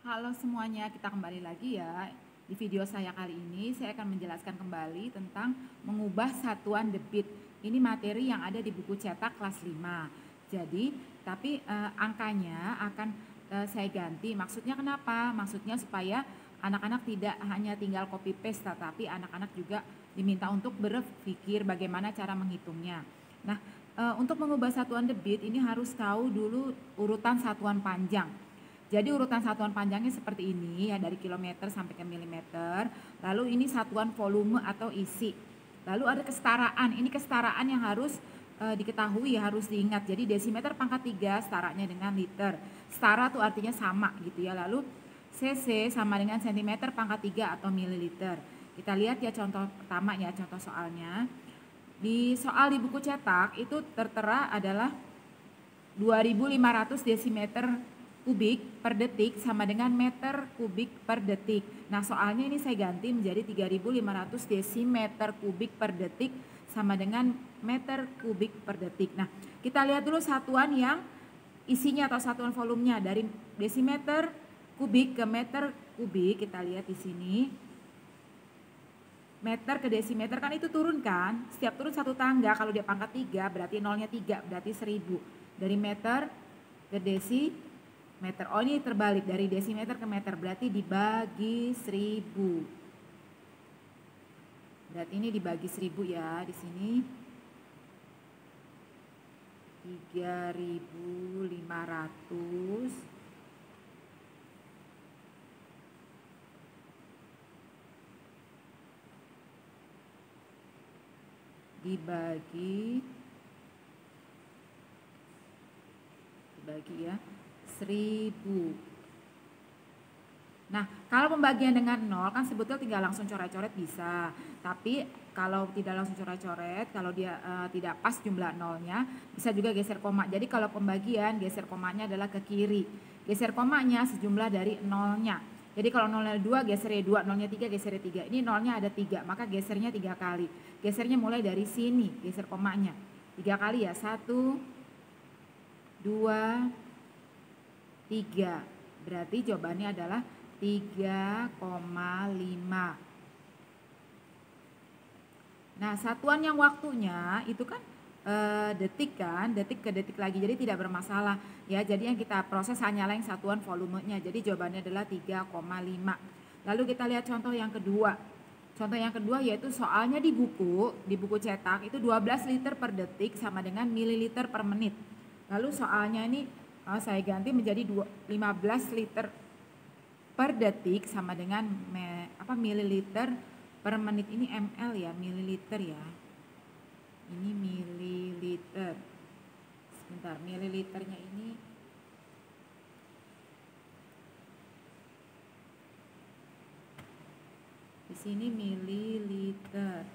Halo semuanya, kita kembali lagi ya. Di video saya kali ini saya akan menjelaskan kembali tentang mengubah satuan debit. Ini materi yang ada di buku cetak kelas 5. Jadi, tapi angkanya akan saya ganti. Maksudnya kenapa? Maksudnya supaya anak-anak tidak hanya tinggal copy paste, tetapi anak-anak juga diminta untuk berpikir bagaimana cara menghitungnya. Nah, untuk mengubah satuan debit ini harus tahu dulu urutan satuan panjang. Jadi urutan satuan panjangnya seperti ini ya, dari kilometer sampai ke milimeter. Lalu ini satuan volume atau isi. Lalu ada kesetaraan. Ini kesetaraan yang harus diketahui, harus diingat. Jadi desimeter pangkat 3 setaranya dengan liter. Setara tuh artinya sama gitu ya. Lalu cc sama dengan sentimeter pangkat 3 atau mililiter. Kita lihat ya contoh pertama ya, contoh soalnya. Di soal di buku cetak itu tertera adalah 2500 desimeter kubik per detik sama dengan meter kubik per detik. Nah soalnya ini saya ganti menjadi 3500 desimeter kubik per detik sama dengan meter kubik per detik. Nah kita lihat dulu satuan yang isinya atau satuan volumenya dari desimeter kubik ke meter kubik. Kita lihat di sini. Meter ke desimeter kan itu turun kan, setiap turun satu tangga, kalau dia pangkat 3 berarti nolnya 3, berarti 1000. Dari meter ke desimeter, oh ini terbalik, dari desimeter ke meter, berarti dibagi 1000. Berarti ini dibagi 1000 ya, di sini 3500 dibagi ya 1000. Nah kalau pembagian dengan 0 kan sebetulnya tinggal langsung coret-coret bisa, tapi kalau tidak langsung coret-coret, kalau dia tidak pas jumlah nolnya, bisa juga geser koma. Jadi kalau pembagian geser komanya adalah ke kiri, geser komanya sejumlah dari nolnya. Jadi kalau nolnya 2 gesernya 2, nolnya 3 gesernya 3. Ini nolnya ada 3, maka gesernya 3 kali. Gesernya mulai dari sini, geser komanya 3 kali ya, 1, 2, 3. Berarti jawabannya adalah 3,5. Nah satuan yang waktunya itu kan detik kan, detik ke detik lagi, jadi tidak bermasalah ya. Jadi yang kita proses hanyalah yang satuan volumenya, jadi jawabannya adalah 3,5. Lalu kita lihat contoh yang kedua. Contoh yang kedua yaitu soalnya di buku cetak itu 12 liter per detik sama dengan mililiter per menit. Lalu soalnya ini saya ganti menjadi 15 liter per detik sama dengan mililiter per menit. Ini ml ya, mililiter ya. Ini mililiter. Sebentar, mililiternya ini di sini mililiter.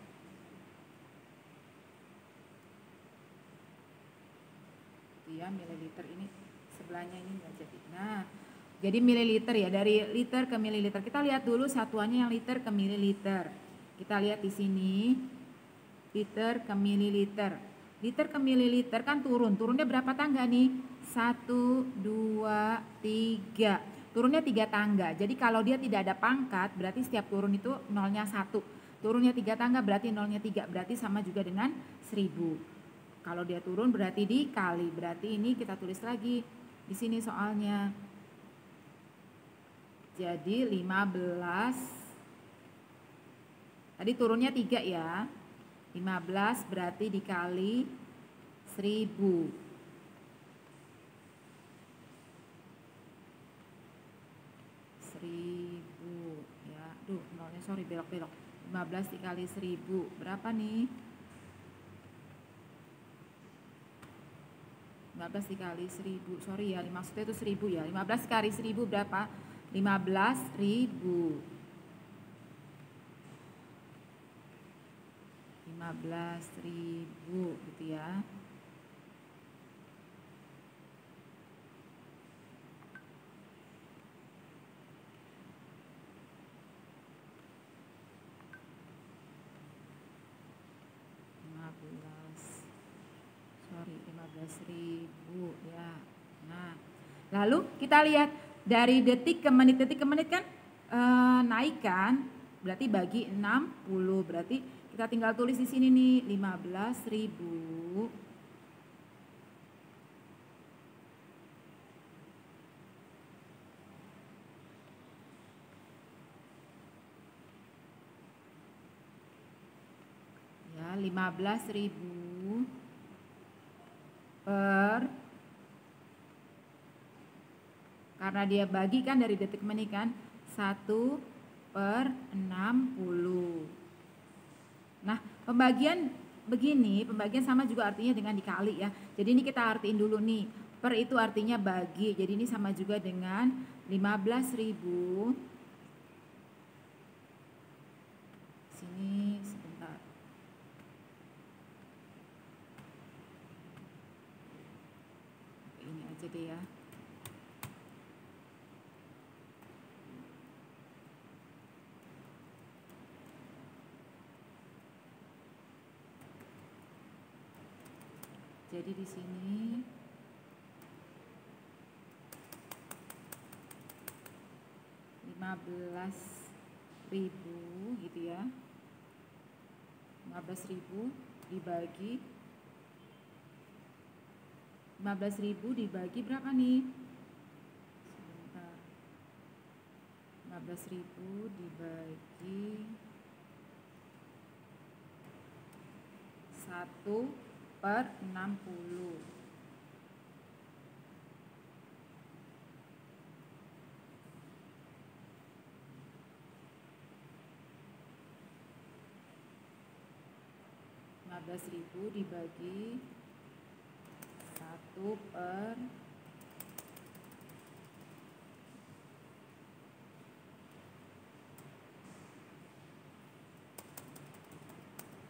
Itu ya, mililiter ini sebelahnya ini enggak jadi. Nah, jadi mililiter ya, dari liter ke mililiter. Kita lihat dulu satuannya yang liter ke mililiter. Kita lihat di sini. Liter ke mililiter. Liter ke mililiter kan turunnya berapa tangga nih? 1, 2, 3. Turunnya 3 tangga. Jadi kalau dia tidak ada pangkat berarti setiap turun itu nolnya 1. Turunnya 3 tangga berarti nolnya 3. Berarti sama juga dengan 1000. Kalau dia turun berarti dikali. Berarti ini kita tulis lagi di sini soalnya. Jadi 15. Tadi turunnya 3 ya. 15 berarti dikali 1000. Ya. Aduh, nolnya sorry belok-belok. 15 dikali 1000 berapa nih? 15 dikali 1000. Sorry ya, maksudnya itu 1000 ya. 15 kali 1000 berapa? 15.000. 15.000 gitu ya. Sorry, 15.000 ya. Nah, lalu kita lihat Dari detik ke menit kan naik kan, berarti bagi 60, berarti kita tinggal tulis di sini nih 15.000 ya, 15.000 per, karena dia bagi kan dari detik ke menit kan, 1/60. Nah, pembagian begini, pembagian sama juga artinya dengan dikali ya. Jadi ini kita artiin dulu nih. Per itu artinya bagi. Jadi ini sama juga dengan 15.000. Sini sebentar. Ini aja deh ya. Jadi di sini 15.000 gitu ya. 15.000 dibagi 15.000 dibagi berapa nih? Sebentar. 15.000 dibagi 1/60. Rp15.000 dibagi 1 per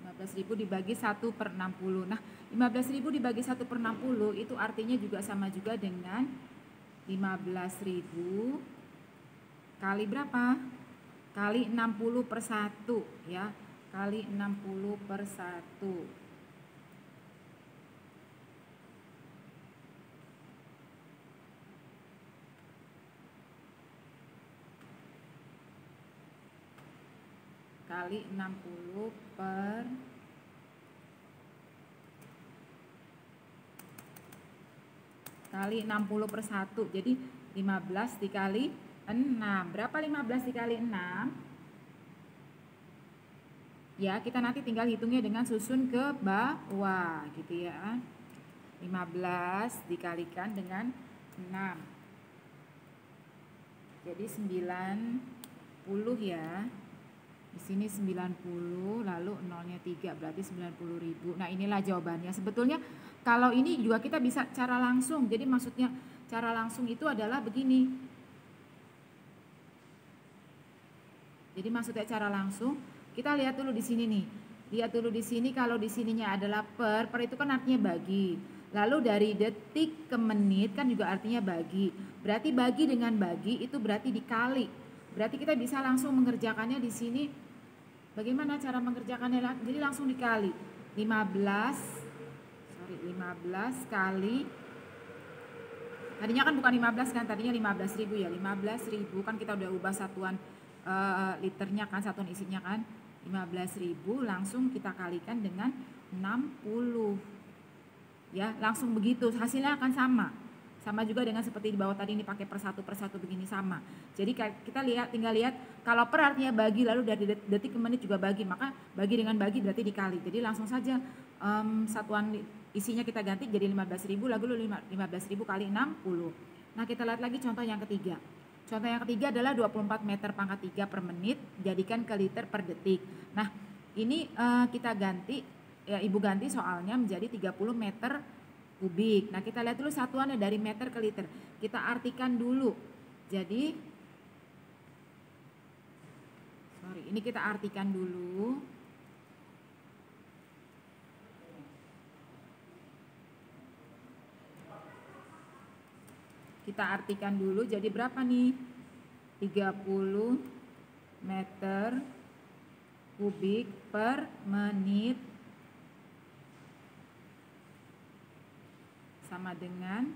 15.000 dibagi 1/60. Nah, 15.000 dibagi 1/60 itu artinya juga sama juga dengan 15.000 kali berapa? Kali 60/1 ya. Kali 60/1. Kali 60 per kali 60/1. Jadi 15 dikali 6. Berapa 15 dikali 6? Ya, kita nanti tinggal hitungnya dengan susun ke bawah gitu ya. 15 dikalikan dengan 6. Jadi 90 ya. Di sini 90, lalu nolnya 3, berarti 90.000. Nah, inilah jawabannya. Sebetulnya kalau ini juga kita bisa cara langsung. Jadi maksudnya cara langsung itu adalah begini. Jadi maksudnya cara langsung, kita lihat dulu di sini nih. Lihat dulu di sini, kalau di sininya adalah per itu kan artinya bagi. Lalu dari detik ke menit kan juga artinya bagi. Berarti bagi dengan bagi itu berarti dikali. Berarti kita bisa langsung mengerjakannya di sini. Bagaimana cara mengerjakannya? Jadi langsung dikali 15 kali, tadinya kan bukan 15 kan, tadinya 15.000 ya. 15.000 kan kita udah ubah satuan liternya kan, satuan isinya kan 15.000, langsung kita kalikan dengan 60 ya, langsung begitu hasilnya akan sama juga dengan seperti di bawah tadi, ini pakai per satu begini sama. Jadi kita tinggal lihat kalau per artinya bagi, lalu dari detik ke menit juga bagi, maka bagi dengan bagi berarti dikali. Jadi langsung saja satuan isinya kita ganti jadi 15.000, lalu 15.000 kali 60. Nah, kita lihat lagi contoh yang ketiga. Contoh yang ketiga adalah 24 meter pangkat 3 per menit, jadikan ke liter per detik. Nah, ini kita ganti, ya Ibu ganti soalnya menjadi 30 meter kubik. Nah, kita lihat dulu satuannya dari meter ke liter. Kita artikan dulu. Jadi, ini kita artikan dulu. Kita artikan dulu, jadi berapa nih? 30 meter kubik per menit sama dengan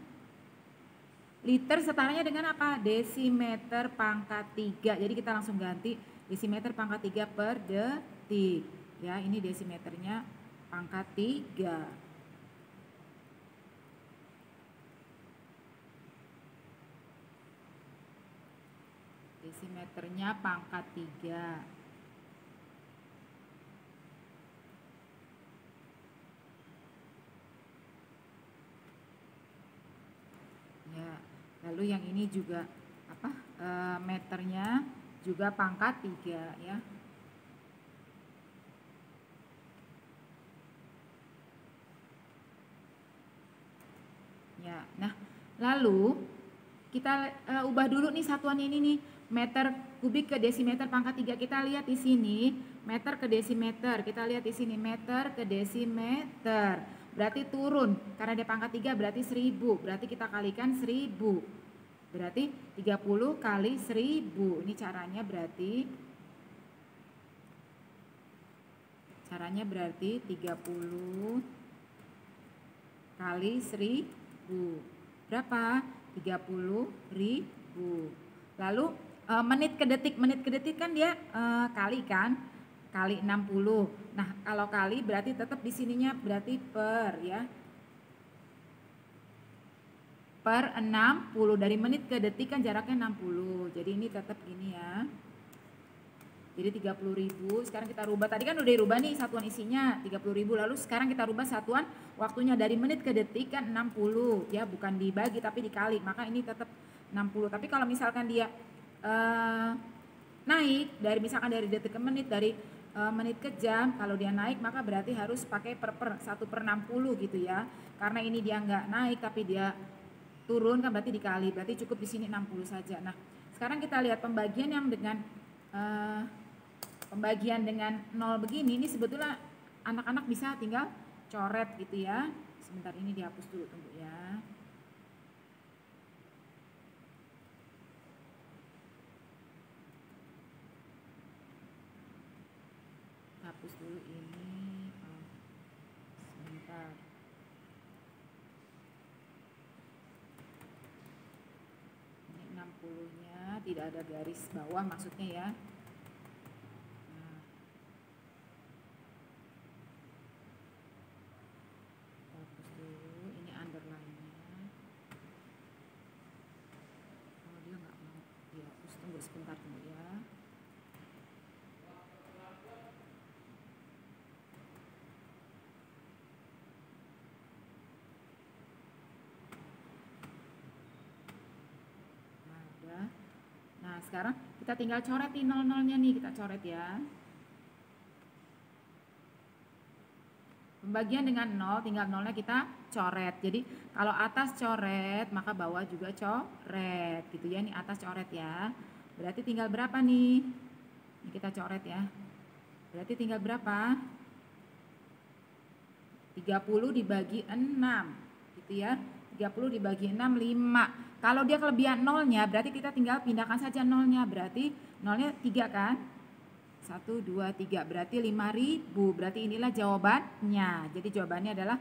Liter setaranya dengan apa? Desimeter pangkat 3. Jadi kita langsung ganti desimeter pangkat 3 per detik. Ya, ini desimeternya pangkat 3. Desimeternya pangkat 3. Ya, lalu yang ini juga apa? Meternya juga pangkat 3 ya. Ya, nah lalu kita ubah dulu nih satuan ini nih, meter kubik ke desimeter pangkat 3. Kita lihat di sini, meter ke desimeter. Kita lihat di sini, meter ke desimeter. Berarti turun, karena dia pangkat 3 berarti 1000. Berarti kita kalikan 1000. Berarti 30 kali 1000. Ini caranya berarti 30 kali 1000. Berapa? 30.000. Lalu menit ke detik kan dia kali kan? Kali 60. Nah, kalau kali berarti tetap di sininya berarti per ya. Per 60. Dari menit ke detik kan jaraknya 60. Jadi ini tetap gini ya. Jadi 30.000. Sekarang kita rubah. Tadi kan udah dirubah nih satuan isinya 30.000. Lalu sekarang kita rubah satuan waktunya dari menit ke detik kan 60. Ya, bukan dibagi tapi dikali. Maka ini tetap 60. Tapi kalau misalkan dia naik dari misalkan dari detik ke menit, dari menit ke jam, kalau dia naik maka berarti harus pakai per 1/60 gitu ya. Karena ini dia nggak naik tapi dia turun kan berarti dikali. Berarti cukup di sini 60 saja. Nah, sekarang kita lihat pembagian yang dengan pembagian dengan 0 begini, ini sebetulnya anak-anak bisa tinggal coret gitu ya. Sebentar, ini dihapus dulu, tunggu ya. Hapus dulu ini. Sebentar. Ini 60-nya tidak ada garis bawah maksudnya ya. Sebentar dulu ya. Nah, sekarang kita tinggal coret nih 00-nya nih, kita coret ya. Pembagian dengan 0, tinggal 0-nya kita coret. Jadi kalau atas coret, maka bawah juga coret gitu ya. Ini atas coret ya. Berarti tinggal berapa nih? Ini kita coret ya. Berarti tinggal berapa? 30 dibagi 6 gitu ya. 30 dibagi 6, 5. Kalau dia kelebihan 0-nya berarti kita tinggal pindahkan saja 0-nya. Berarti 0-nya 3 kan? 1, 2, 3. Berarti 5.000. Berarti inilah jawabannya. Jadi jawabannya adalah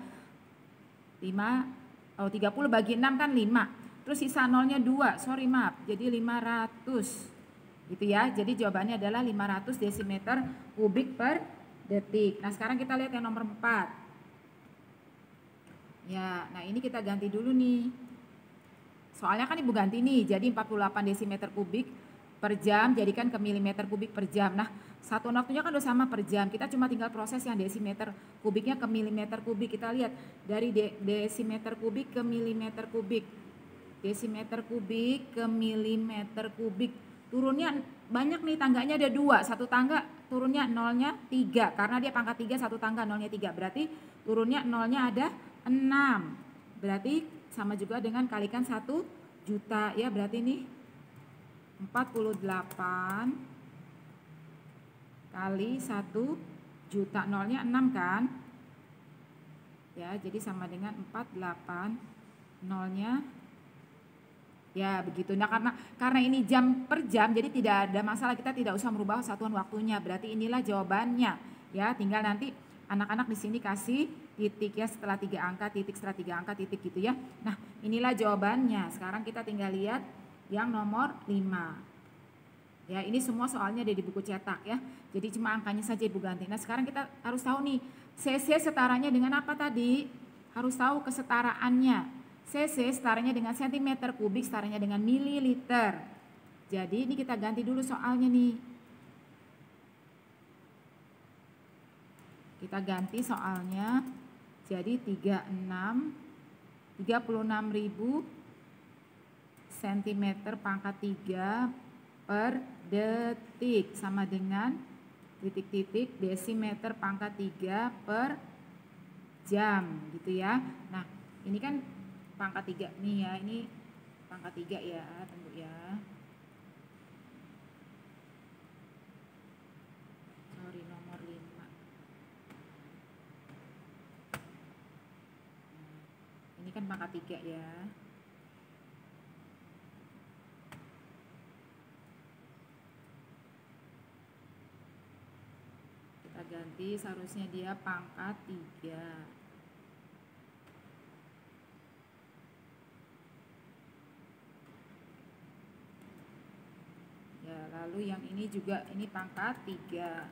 30 bagi 6 kan 5. Terus sisa 0-nya 2. Sorry maaf. Jadi 500. Gitu ya. Jadi jawabannya adalah 500 desimeter kubik per detik. Nah, sekarang kita lihat yang nomor 4. Ya, nah ini kita ganti dulu nih. Soalnya kan ibu ganti nih. Jadi 48 desimeter kubik per jam jadikan ke milimeter kubik per jam. Nah, satuan waktunya kan udah sama per jam. Kita cuma tinggal proses yang desimeter kubiknya ke milimeter kubik. Kita lihat dari desimeter kubik ke milimeter kubik. Desimeter kubik ke milimeter kubik. Turunnya banyak nih, tangganya ada 2. Satu tangga turunnya 0-nya 3. Karena dia pangkat 3, satu tangga 0-nya 3. Berarti turunnya 0-nya ada 6. Berarti sama juga dengan kalikan 1 juta ya. Berarti ini 48 kali 1 juta, 0-nya 6 kan ya, jadi sama dengan 48, 0-nya ya begitu. Nah, karena ini jam per jam jadi tidak ada masalah, kita tidak usah merubah satuan waktunya. Berarti inilah jawabannya ya, tinggal nanti Anak-anak di sini kasih titik ya, setelah 3 angka, titik, setelah 3 angka, titik gitu ya. Nah, inilah jawabannya. Sekarang kita tinggal lihat yang nomor 5. Ya, ini semua soalnya ada di buku cetak ya. Jadi cuma angkanya saja Ibu ganti. Nah, sekarang kita harus tahu nih, cc setaranya dengan apa tadi? Harus tahu kesetaraannya. cc setaranya dengan cm kubik, setaranya dengan mililiter. Jadi ini kita ganti dulu soalnya nih. Kita ganti soalnya. Jadi 36.000 cm pangkat 3 per detik sama dengan titik-titik desimeter pangkat 3 per jam gitu ya. Nah, ini kan pangkat 3 nih ya, ini pangkat 3 ya, tunggu ya. Sorry, nomor 5. Ini kan pangkat 3 ya. Kita ganti, seharusnya dia pangkat 3. Ya, lalu yang ini juga, ini pangkat 3. Ya,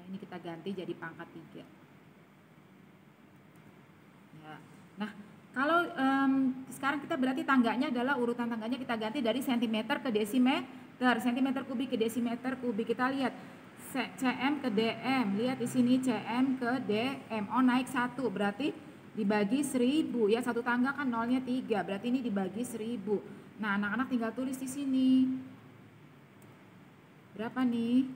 ini kita ganti jadi pangkat 3. Ya. Nah, kalau sekarang kita berarti tangganya adalah urutan tangganya kita ganti dari cm ke desimeter, cm kubik ke desimeter kubik. Kita lihat cm ke dm, lihat di sini cm ke dm. Oh, naik 1 berarti dibagi 1000 ya, satu tangga kan nolnya 3, berarti ini dibagi 1000. Nah, anak-anak tinggal tulis di sini berapa nih.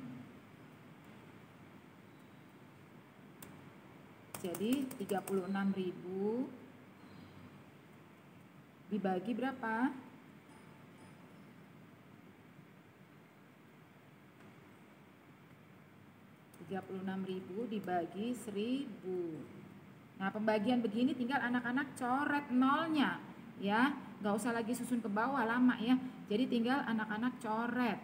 Jadi 36.000 dibagi berapa? 36.000 dibagi 1000. Nah, pembagian begini tinggal anak-anak coret nolnya ya, nggak usah lagi susun ke bawah lama ya. Jadi tinggal anak-anak coret.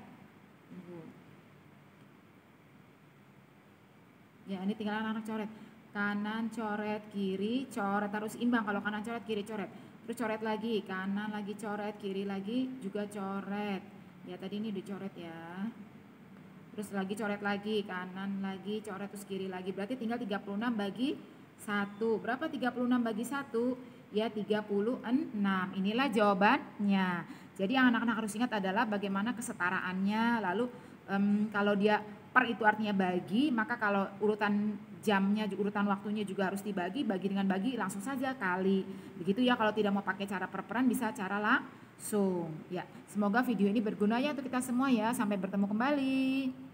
Ya, ini tinggal anak-anak coret. Kanan coret, kiri coret, harus imbang. Kalau kanan coret, kiri coret. Terus coret lagi, kanan lagi coret, kiri lagi juga coret. Ya, tadi ini dicoret ya. Terus lagi coret lagi, kanan lagi coret, terus kiri lagi. Berarti tinggal 36 bagi 1. Berapa 36 bagi 1? Ya, 36. Inilah jawabannya. Jadi yang anak-anak harus ingat adalah bagaimana kesetaraannya. Lalu kalau dia per itu artinya bagi, maka kalau urutan jamnya, urutan waktunya juga harus dibagi. Bagi dengan bagi langsung saja kali. Begitu ya, kalau tidak mau pakai cara perperan bisa cara langsung. Ya, semoga video ini berguna ya untuk kita semua ya. Sampai bertemu kembali.